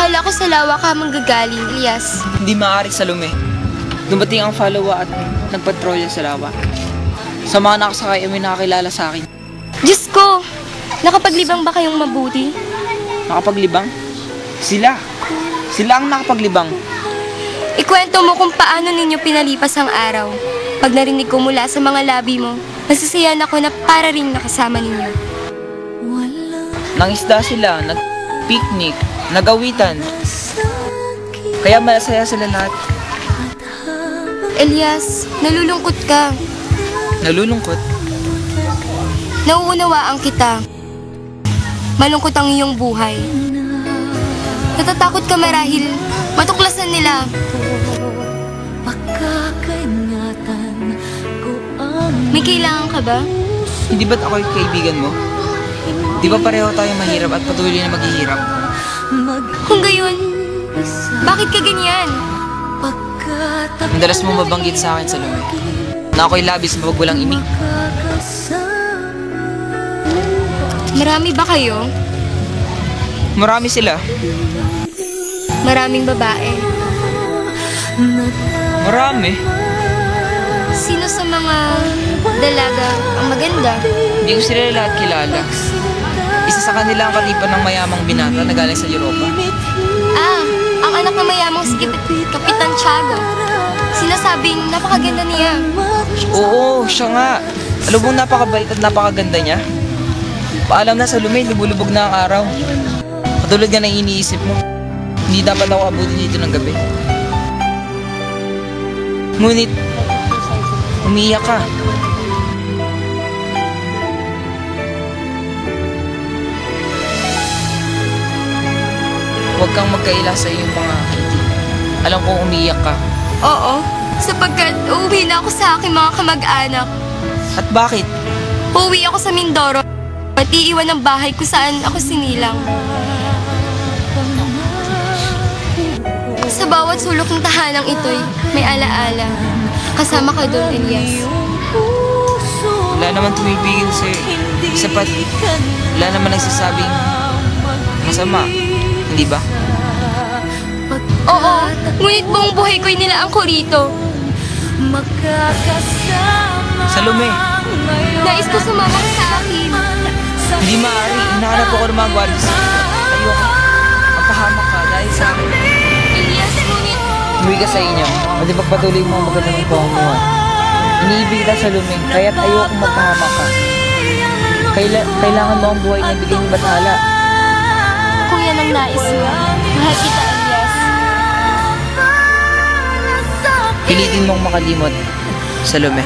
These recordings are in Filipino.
Akala ko sa lawa ka manggagaling, Elias. Hindi maaari, Salome. Dumating ang followa at nagpatrolya sa lawa. Sa mga nakasakay ay may nakakilala sa akin. Diyos ko! Nakapaglibang ba kayong mabuti? Nakapaglibang? Sila ang nakapaglibang. Ikwento mo kung paano ninyo pinalipas ang araw. Pag narinig ko mula sa mga labi mo, nasisiyan ako na para rin nakasama ninyo. Nangisda sila, nag-picnic, nagawitan. Kaya masaya sila lahat. Elias, nalulungkot ka. Nalulungkot? Nauunawaan kita. Malungkot ang iyong buhay. Natatakot ka marahil matuklasan nila. May kailangan ka ba? Hindi ba't ako'y kaibigan mo? Di ba pareho tayo mahirap at patuloy na maghihirap? Kung gayon, bakit ka ganyan? Madalas mo mabanggit sa akin, Salome, na ako'y labis mapagwalang imig. Marami ba kayo? Marami sila. Maraming babae. Marami. Sino sa mga dalaga ang maganda? Hindi ko sila lahat kilala. Isa sa kanila ang katipan ng mayamang binata na galing sa Europa. Ah, ang anak ng mayamang si Kapitan Tiago. Sinasabing napakaganda niya. Oo, siya nga. Alam mong napakabait at napakaganda niya. Paalam na, Salome, lubog-lubog na ang araw. Katulad nga ng iniisip mo, hindi dapat ako abutin dito ng gabi. Ngunit, umiiyak ka. Huwag kang magkaila sa iyong mga ngiti. Alam kong umiiyak ka. Oo, sapagkat uuwi na ako sa aking mga kamag-anak. At bakit? Uuwi ako sa Mindoro at iiwan ang bahay kung saan ako sinilang. Sa bawat sulok ng tahanang ito'y may alaala. Kasama ka doon, Elias. Wala naman tumibigil sa'yo. Sapat, wala naman nagsasabing masama. Hindi ba? Oo, ngunit buong buhay ko'y nilaan ko rito. Salome! Nais ko sumama ka sa akin. Hindi maaari. Hinahanap ako ng mga guardias. Ayoko. Magpahamak ka dahil sa akin. Elias, ngunit... Umuwi ka sa inyo. Pwede pagpatuloy mo ang maganda ng pamumuhan. Iniibig kita, Salome, kaya't ayoko magpahamak ka. Kailangan mo ang buhay na bigay ng bathala. Kung yan ang nais mo, mahal kita, Elias. Pilitin mong makalimot, Salome.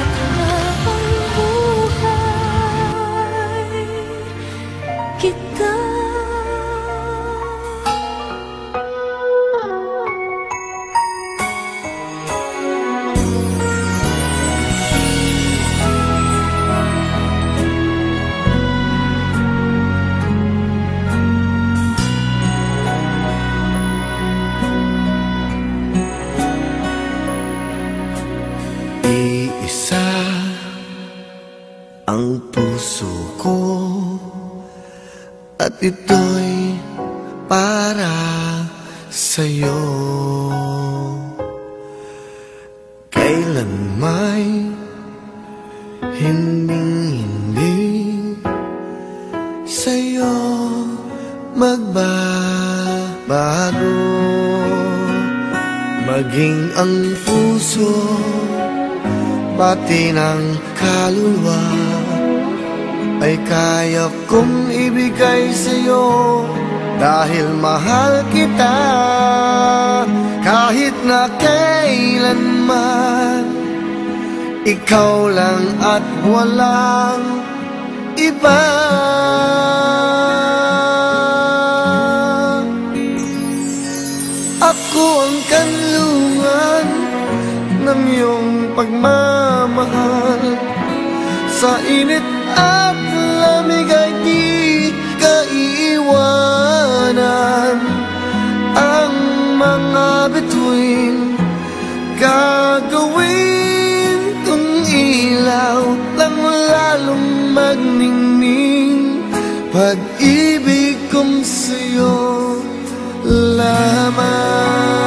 Iisa ang puso ko at ito'y para sa'yo. Kailan may hindi sa'yo magbabago. Maging ang puso pati ng kaluluwa ay kaya kong ibigay sa'yo dahil mahal kita kahit na kailanman. Ikaw lang at walang iba. Ako ang kanlungan ng iyong pagmamahal. Sa init at lamig ay di ka iiwanan. Ang mga bituin gagawin kong ilaw lang lalong magningning. Pag-ibig kong sa'yo lamang.